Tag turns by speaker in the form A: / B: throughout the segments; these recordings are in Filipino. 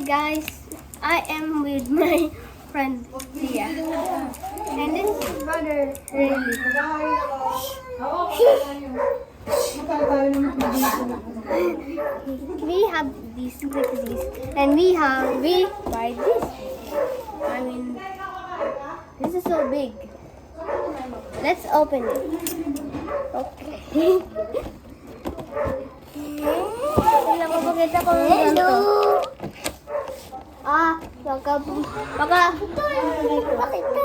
A: guys, I am with my friend Tia. And this is brother Riley. We have this like this. And we buy this. I mean, this is so big. Let's open it. Okay. Pinapapakita ko ng ganito. Baka pakita.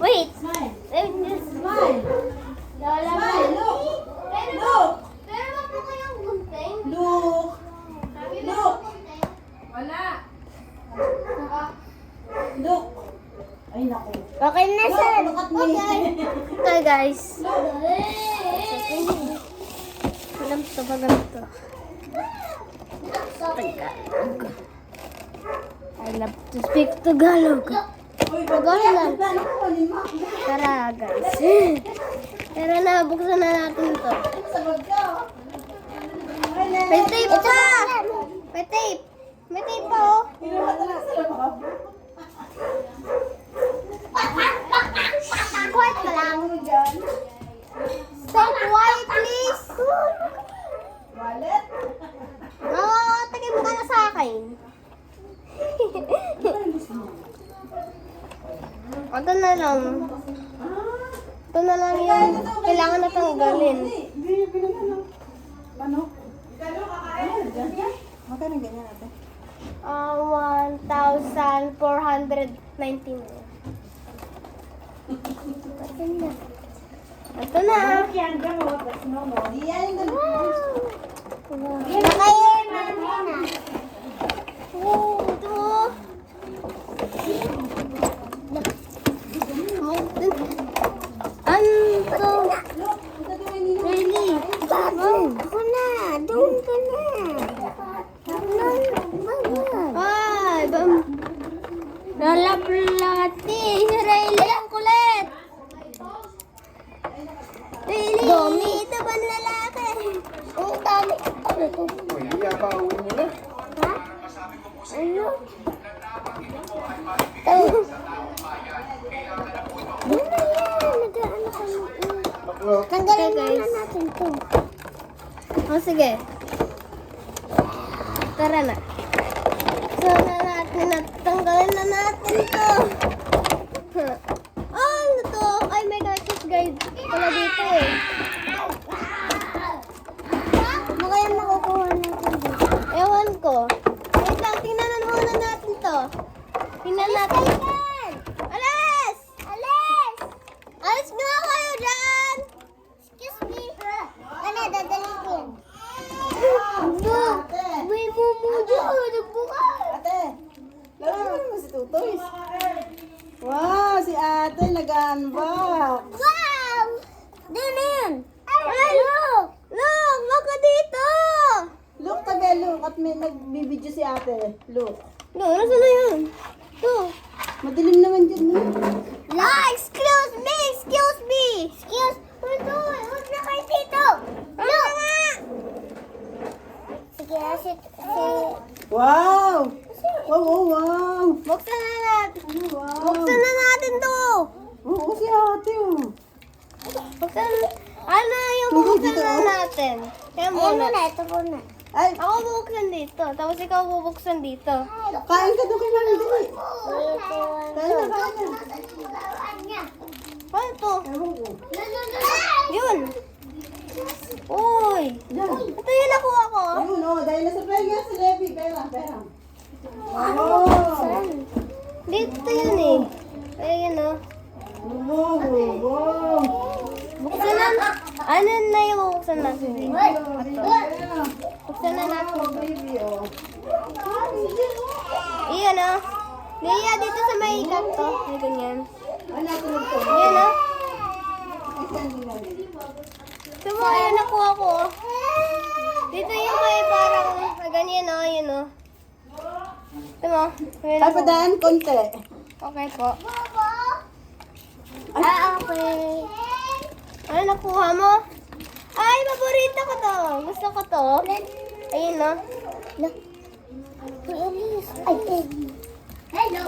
A: Wait. Smile. Smile. Smile. Look. Pero wag mo kayang gunting.
B: Look. Wala. Look. Ay, naku.
A: Okay na, sir.
B: Look at me.
A: Okay, guys. Alam to ba ganito? Tagalog. I love to speak Tagalog. Tagalog. Tara, guys. Tara na, buksan na natin to. May tape pa! May tape! May tape pa, oh. Quiet ka lang. Stay quiet, please.
B: Wallet?
A: Tagay mo ka na sa akin. Ito na lang. Ito na lang yung kailangan na tanggalin.
B: Hindi, binigyan lang. Ano? Magkano ganyan natin?
A: 1,419. Ito na.
B: Yan, gamot. That's normal. Yan,
A: Nakain na na. Ito. Ano? Really? Ako na. Doon ka na. Ay, nalaplati. Si Riley ang kulit. Riley, ito ba lalaki? Ang dami. Ano ito?
C: Iyabawi mo na.
A: Ha? Ano? Ito. Tanggalin muna natin ito. Oh, sige. Tara na. Tanggalin na natin ito. Ano to? Ay, may gadget guide pala dito eh. Ano kaya makukuha natin dito? Ewan ko. Wait lang, tingnan muna natin to. Tingnan natin. Alis! Alis! Alis nga kayo dyan! Excuse me. Ano, dadalitin? May mumuja. Nagbukas.
B: Ate, laro mo naman si Tutoys. Wow, si ate nag-unbox.
A: Wow! Doon na yun. Ay, look! Look! Wag ka dito!
B: Look, tabi, look. At may nagbibidyo si ate. Look.
A: Look, nasa na yun? Ito.
B: Madilim naman dyan.
A: Ah, excuse me! Excuse me! Excuse me! Huwag na kayo dito! Look! Sige,
B: Wow! Wow!
A: buksan na natin.
B: Wow!
A: Buksan na natin to!
B: Oo, si ate oh.
A: Buksan, ano yung buksan na natin? Kaya muna. Ito muna.
B: Ay,
A: Ako bubuksan dito, tapos ikaw bubuksan dito.
B: kain ka doon kay Mami Dali. Kain na.
A: Ano to?
B: Ewan ko.
A: Yun! Uy!
B: Yan.
A: Ito yung nakuha ko.
B: Ayun oh, dahil nasa play nga si Levi. Pera. Wow!
A: Dito yun eh. Ayan o.
B: Wow!
A: Buksan na. Ano na yung buksan natin? Ito. Buksan na natin.
B: Baby, oh.
A: Leia, dito sa may kanto. Ay, ganyan.
B: Ano natin ito?
A: Ayan, oh.
B: Isan nila.
A: Ito mo, ayan nakuha ko, oh. Dito yung may parang ganyan, oh. Ayan, oh. Ito mo. Ayan
B: Ay,
A: ako.
B: padaan konti.
A: Okay po. Okay. Ano nakuha mo? Ay, paborito ko to. Gusto ko to. Ayun, no? Look. Ay, hello.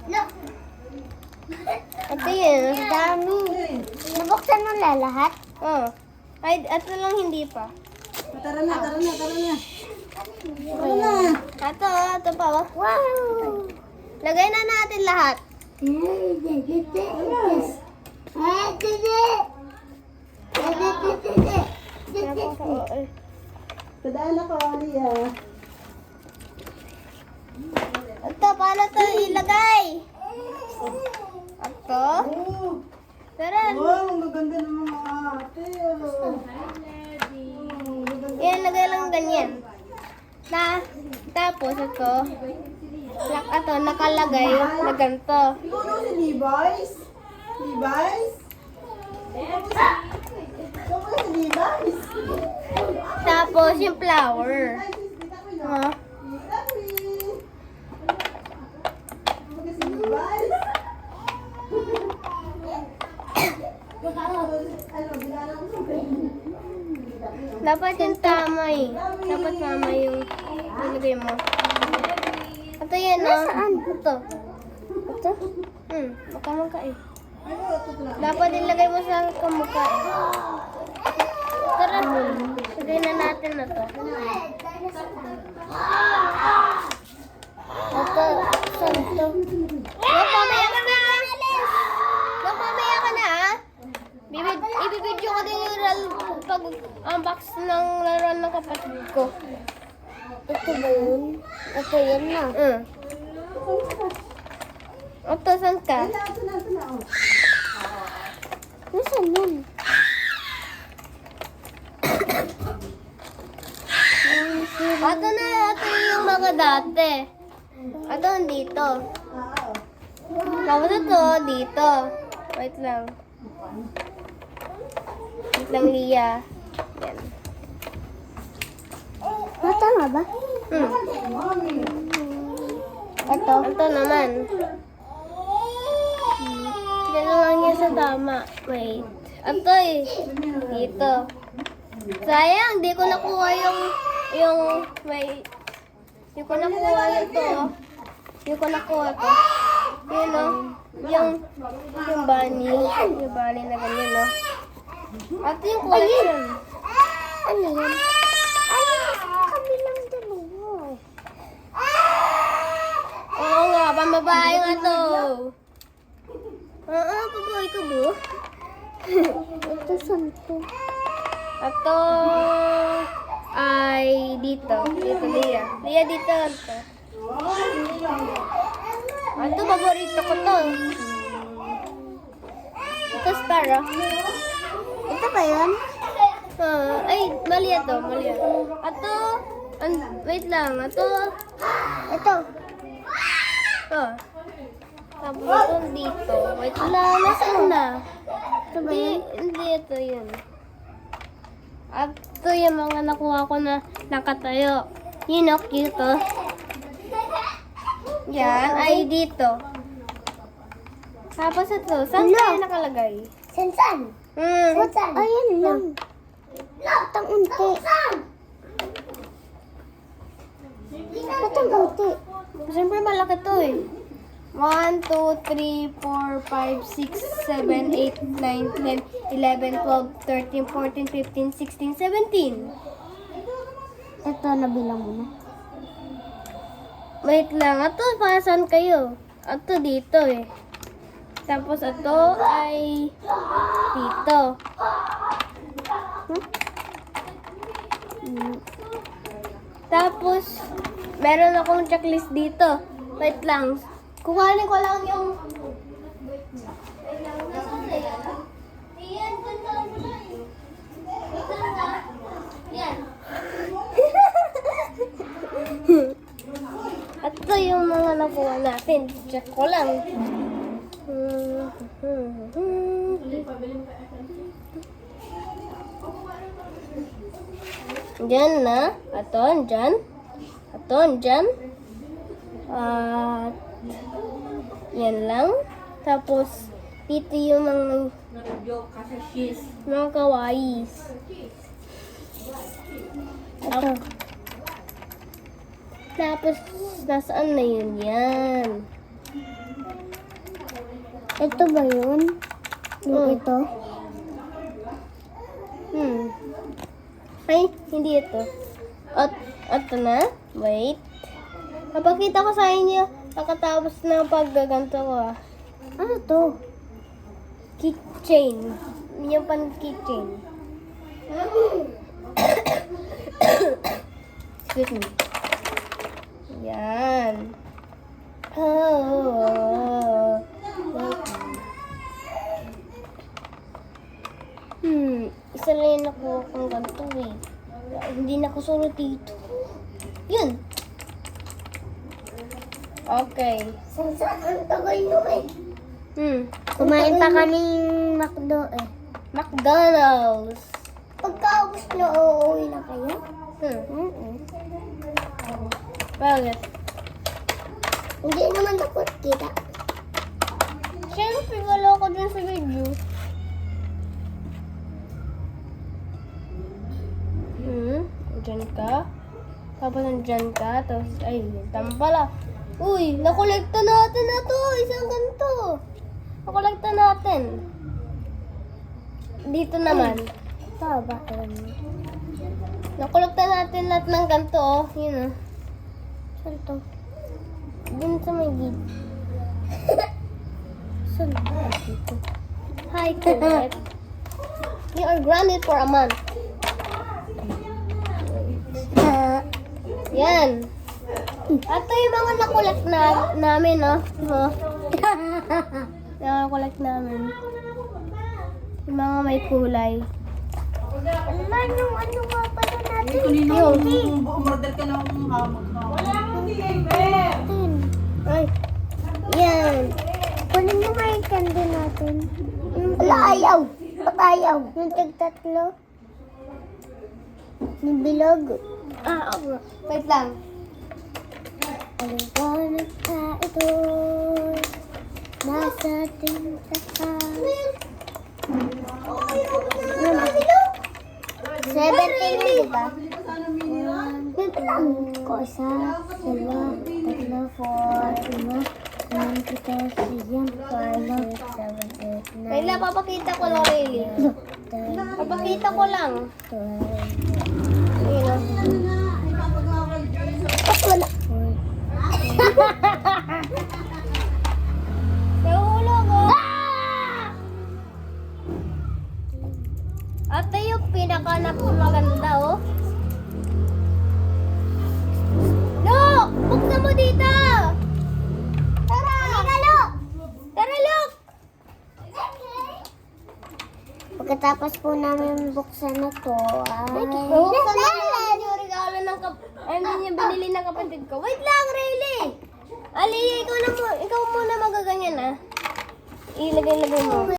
A: Look. Ito yun. Dami. Nabuksan mo lahat? Oo. Ay, ito lang hindi pa.
B: Tara na, tara na, tara na. Tara na.
A: Ito pa. Oh. Wow. Lagay na natin lahat.
B: Padaan ako, Lia.
A: Ito, paano ito ilagay? Ito?
B: Oh,
A: Tara.
B: wow, ang gaganda ng mga ate. Oh.
A: Yan, lagay lang ganyan. Tapos ito, nakalagay na ganito.
B: Ikaw daw si Levi's? Levi's? Ikaw ba si Levi's?
A: Tapos yung flower.
B: Ay, kita ko yun.
A: Oh.
B: Ikaw ba si Levi's? Ano, bilala ko sa
A: Dapat yung tama eh. Dapat tama yung nilagay mo. Ito yan, oh. Ito. Ito? Makamangka eh. Dapat ilagay mo sa kamukha eh. Tara, lagay na natin na to. Ito, saan ito? Look, mamaya ka na! Look, mamaya ka na ah! Ibibidyo ko din yung pag-unbox ng laruan ng kapatid ko. Ito ba yun? Ito yun na. Ito, saan ka?
B: Ito na, oh.
A: Nasaan yun? Ito na, ito yung mga dati. Ito dito. Tapos ito, dito. Wait lang. Wait lang, Lia. Yan. Tama ba? Ito. Ito naman. Dito lang yan sa tama. Wait. Ito eh. Dito. Sayang, di ko nakuha wait. Di ko nakuha ito. Di ko nakuha ito. Yun o. Yung bunny. Yung bunny na ganyan o. At yung collection. Ano yun? Ano? Kabilang dalawa. Oo nga, pambabae nga to. Oo, babae ka ba? Ito saan to? Ito ay dito. Dito, Lia. Lia, dito. Ito, paborito ko to. Ito, star, oh. Ito ba yun? Ay, mali ito. Mali ito. Ito, wait lang. Ito. Ito. Tapos ito dito. Wait lang. Nasaan na? Ito ba yun? Hindi, ito yun. At ito yung mga nakuha ko na nakatayo. Yun o, cute o. Yan, ay dito. Tapos ito, saan tayo nakalagay?
D: Saan? Ayan lang. Batang unti. Batang unti.
A: Siyempre malaki to eh. 1, 2, 3, 4, 5, 6, 7, 8, 9, 10, 11, 12, 13, 14, 15, 16, 17.
D: Ito, nabilang mo na.
A: Wait lang, ito para saan kayo? Ito dito eh. Tapos ito ay dito. Tapos, meron akong checklist dito. Wait lang. Kukuhanin ko lang yung... Wait lang, nasaan na yan? Yan, ganda lang mo na eh. Wait lang ha. Yan. Ito Ito yung mga nakuha natin. Check ko lang. Diyan na. Aton, dyan. Aton, dyan. At yan lang. Tapos, dito yung mga kawais.
D: Ito.
A: Tapos, nasaan na yun yan?
D: Ito ba yun? Yung ito?
A: Ay, hindi ito. Ito na. Wait. Papakita ko sa inyo pagkatapos ng paggaganto ko ah.
D: Ano to?
A: Keychain. Yung pan keychain. Excuse me. Yan. Isa lang yung nakuha kong ganito eh. Hindi nakasulot dito. Yun. Okay.
D: Saan ang tagal nyo eh?
A: Kumain pa
D: kaming McDo eh.
A: McDonald's.
D: Pagkaubos na uuwi na kayo?
A: Bakit?
D: Hindi naman ako kita.
A: Siyempre, wala ko dun sa video. Diyan ka. Tapos nandyan ka. Tapos, ay, tama pala. Uy, nakolekta natin na to. Isang ganito. Nakolekta natin. Dito naman.
D: Ito ba?
A: Nakolekta natin lahat ng ganito, oh. Yun, oh.
D: Saan to?
A: Dun sa may gid.
D: Saan ba dito?
A: Hi, Colette. You are grounded for a month. Yan. Ito yung mga nakolekt namin, oh. Yung nakolekt namin. Yung mga may kulay.
D: Ano nga pala natin?
B: Yung umorder ka na akong hamog.
A: Ay. Yan.
D: Kunin mo nga yung candy natin. Wala, ayaw. Ba't ayaw? Yung tig-tatlo. Yung bilog.
A: Oo. Wait lang.
D: Aliwanag ka ito. Nasa tinta. 17 yun, diba? Dito lang. Ko isa, dalawa, tatlo, 4, 5, 6, 7, 8, 9,
A: Wait lang, papakita ko lang, Riley. Papakita ko lang.
D: 12,
A: Ayun, oh.
D: wala.
A: Nahulog, oh. Ate yung maganda, oh. Look! Buksan mo dito! Tara! Look! Tara, look!
D: Pagkatapos po namin buksan na to,
A: Buksan namin yung regalo ng yung binili ng kapatid ko. Wait lang, Rayleigh! Ali, ikaw muna magaganyan, ah. Ilagay mo.